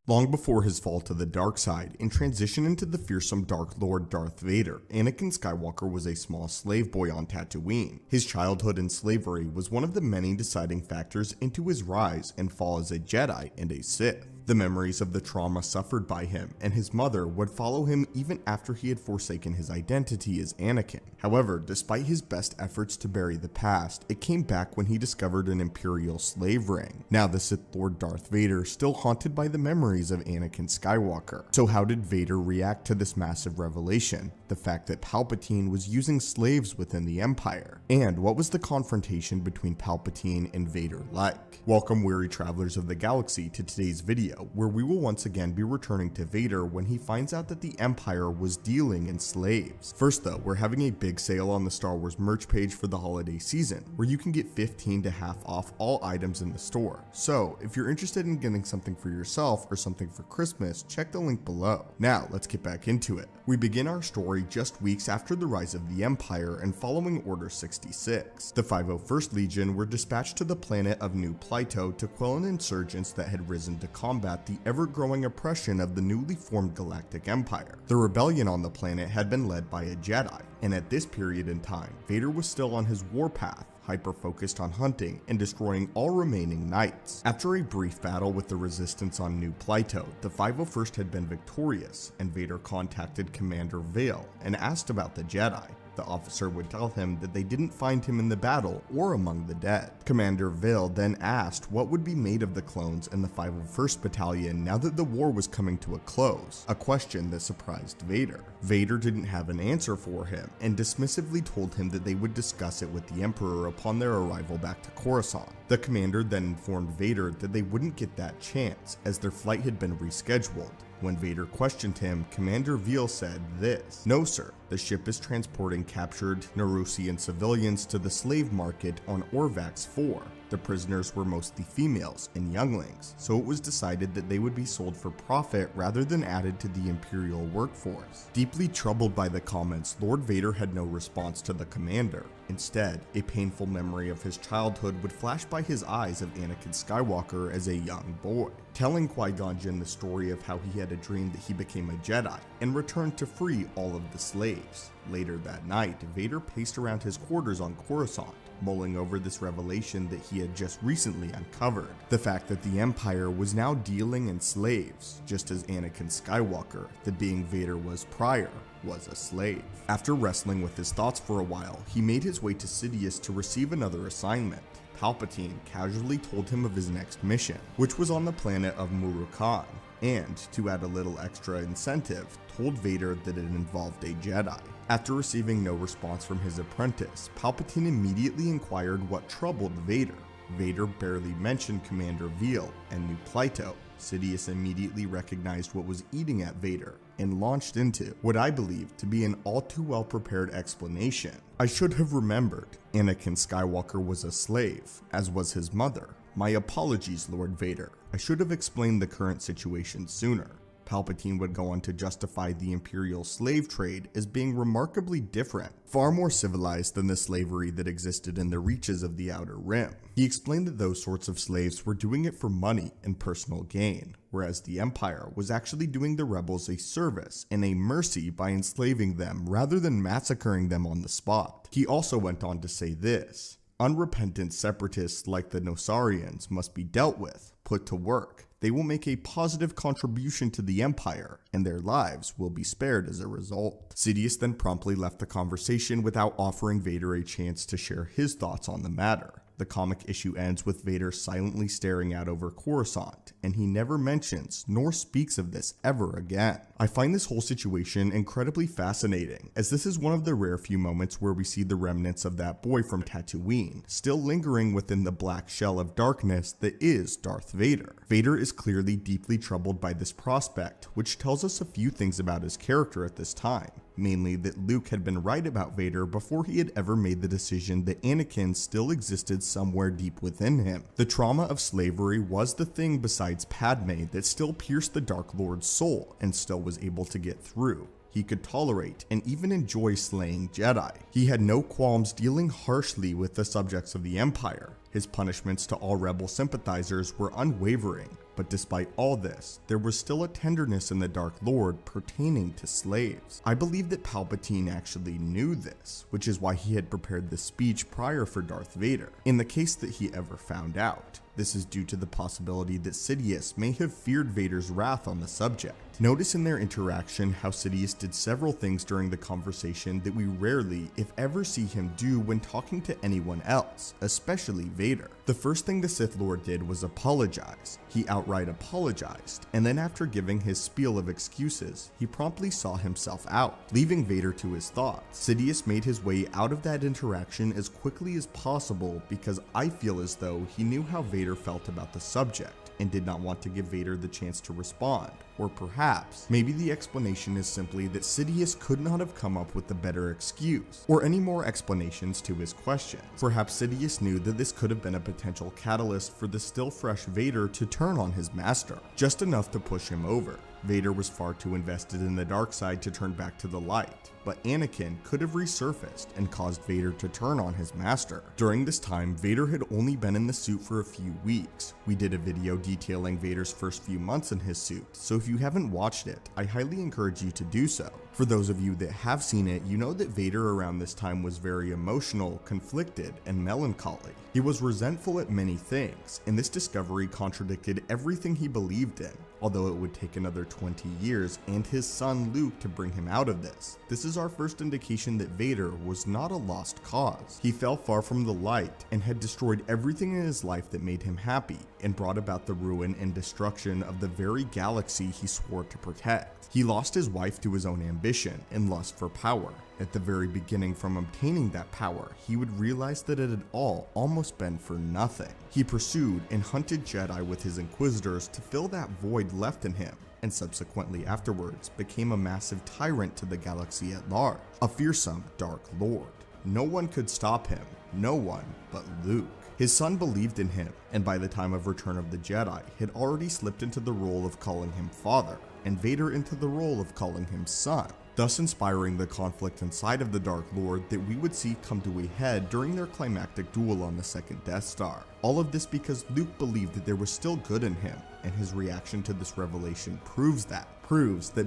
Long before his fall to the dark side and transition into the fearsome Dark Lord Darth Vader, Anakin Skywalker was a small slave boy on Tatooine. His childhood in slavery was one of the many deciding factors into his rise and fall as a Jedi and a Sith. The memories of the trauma suffered by him and his mother would follow him even after he had forsaken his identity as Anakin. However, despite his best efforts to bury the past, it came back when he discovered an Imperial slave ring. Now the Sith Lord Darth Vader still haunted by the memories of Anakin Skywalker. So how did Vader react to this massive revelation? The fact that Palpatine was using slaves within the Empire? And what was the confrontation between Palpatine and Vader like? Welcome, weary travelers of the galaxy, to today's video, where we will once again be returning to Vader when he finds out that the Empire was dealing in slaves. First though, we're having a big sale on the Star Wars merch page for the holiday season, where you can get 15 to half off all items in the store. So if you're interested in getting something for yourself or something for Christmas, check the link below. Now let's get back into it. We begin our story just weeks after the rise of the Empire and following Order 66. The 501st Legion were dispatched to the planet of New Pluto to quell an insurgence that had risen to combat the ever-growing oppression of the newly formed Galactic Empire. The rebellion on the planet had been led by a Jedi, and at this period in time, Vader was still on his warpath, hyper-focused on hunting and destroying all remaining knights. After a brief battle with the resistance on New Pluto, the 501st had been victorious, and Vader contacted Commander Vale and asked about the Jedi. The officer would tell him that they didn't find him in the battle or among the dead. Commander Vale then asked what would be made of the clones in the 501st Battalion now that the war was coming to a close, a question that surprised Vader. Vader didn't have an answer for him and dismissively told him that they would discuss it with the Emperor upon their arrival back to Coruscant. The commander then informed Vader that they wouldn't get that chance as their flight had been rescheduled. When Vader questioned him, Commander Vale said this: "No sir, the ship is transporting captured Narusian civilians to the slave market on Orvax 4. The prisoners were mostly females and younglings, so it was decided that they would be sold for profit rather than added to the Imperial workforce." Deeply troubled by the comments, Lord Vader had no response to the commander. Instead, a painful memory of his childhood would flash by his eyes of Anakin Skywalker as a young boy, telling Qui-Gon Jinn the story of how he had a dream that he became a Jedi and returned to free all of the slaves. Later that night, Vader paced around his quarters on Coruscant, mulling over this revelation that he had just recently uncovered. The fact that the Empire was now dealing in slaves, just as Anakin Skywalker, the being Vader was prior, was a slave. After wrestling with his thoughts for a while, he made his way to Sidious to receive another assignment. Palpatine casually told him of his next mission, which was on the planet of Murukan, and, to add a little extra incentive, told Vader that it involved a Jedi. After receiving no response from his apprentice, Palpatine immediately inquired what troubled Vader. Vader barely mentioned Commander Vale and New Pluto. Sidious immediately recognized what was eating at Vader and launched into what I believe to be an all too well prepared explanation. "I should have remembered. Anakin Skywalker was a slave, as was his mother. My apologies, Lord Vader. I should have explained the current situation sooner." Palpatine would go on to justify the Imperial slave trade as being remarkably different, far more civilized than the slavery that existed in the reaches of the Outer Rim. He explained that those sorts of slaves were doing it for money and personal gain, whereas the Empire was actually doing the rebels a service and a mercy by enslaving them rather than massacring them on the spot. He also went on to say this: "Unrepentant separatists like the Nosarians must be dealt with, put to work. They will make a positive contribution to the Empire, and their lives will be spared as a result." Sidious then promptly left the conversation without offering Vader a chance to share his thoughts on the matter. The comic issue ends with Vader silently staring out over Coruscant, and he never mentions nor speaks of this ever again. I find this whole situation incredibly fascinating, as this is one of the rare few moments where we see the remnants of that boy from Tatooine still lingering within the black shell of darkness that is Darth Vader. Vader is clearly deeply troubled by this prospect, which tells us a few things about his character at this time. Mainly that Luke had been right about Vader before he had ever made the decision that Anakin still existed somewhere deep within him. The trauma of slavery was the thing besides Padme that still pierced the Dark Lord's soul and still was able to get through. He could tolerate and even enjoy slaying Jedi. He had no qualms dealing harshly with the subjects of the Empire. His punishments to all rebel sympathizers were unwavering. But despite all this, there was still a tenderness in the Dark Lord pertaining to slaves. I believe that Palpatine actually knew this, which is why he had prepared the speech prior for Darth Vader, in the case that he ever found out. This is due to the possibility that Sidious may have feared Vader's wrath on the subject. Notice in their interaction how Sidious did several things during the conversation that we rarely, if ever, see him do when talking to anyone else, especially Vader. The first thing the Sith Lord did was apologize. He outright apologized, and then after giving his spiel of excuses, he promptly saw himself out, leaving Vader to his thoughts. Sidious made his way out of that interaction as quickly as possible because I feel as though he knew how Vader felt about the subject and did not want to give Vader the chance to respond. Or perhaps, maybe the explanation is simply that Sidious could not have come up with a better excuse, or any more explanations to his questions. Perhaps Sidious knew that this could have been a potential catalyst for the still fresh Vader to turn on his master, just enough to push him over. Vader was far too invested in the dark side to turn back to the light, but Anakin could have resurfaced and caused Vader to turn on his master. During this time, Vader had only been in the suit for a few weeks. We did a video detailing Vader's first few months in his suit, so if you haven't watched it, I highly encourage you to do so. For those of you that have seen it, you know that Vader around this time was very emotional, conflicted, and melancholy. He was resentful at many things, and this discovery contradicted everything he believed in, although it would take another 20 years and his son Luke to bring him out of this. This is our first indication that Vader was not a lost cause. He fell far from the light and had destroyed everything in his life that made him happy, and brought about the ruin and destruction of the very galaxy he swore to protect. He lost his wife to his own ambition and lust for power. At the very beginning, from obtaining that power, he would realize that it had all almost been for nothing. He pursued and hunted Jedi with his Inquisitors to fill that void left in him, and subsequently afterwards became a massive tyrant to the galaxy at large, a fearsome Dark Lord. No one could stop him, no one but Luke. His son believed in him, and by the time of Return of the Jedi, had already slipped into the role of calling him father, and Vader into the role of calling him son, thus inspiring the conflict inside of the Dark Lord that we would see come to a head during their climactic duel on the second Death Star. All of this because Luke believed that there was still good in him, and his reaction to this revelation proves that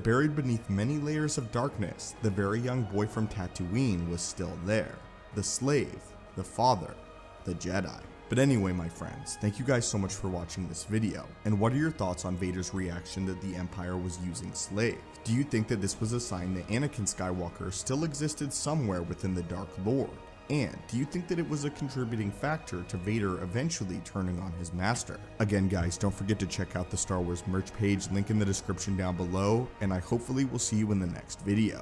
buried beneath many layers of darkness, the very young boy from Tatooine was still there. The slave, the father, the Jedi. But anyway, my friends, thank you guys so much for watching this video, and what are your thoughts on Vader's reaction that the Empire was using slaves? Do you think that this was a sign that Anakin Skywalker still existed somewhere within the Dark Lord? And do you think that it was a contributing factor to Vader eventually turning on his master? Again guys, don't forget to check out the Star Wars merch page, link in the description down below, and I hopefully will see you in the next video.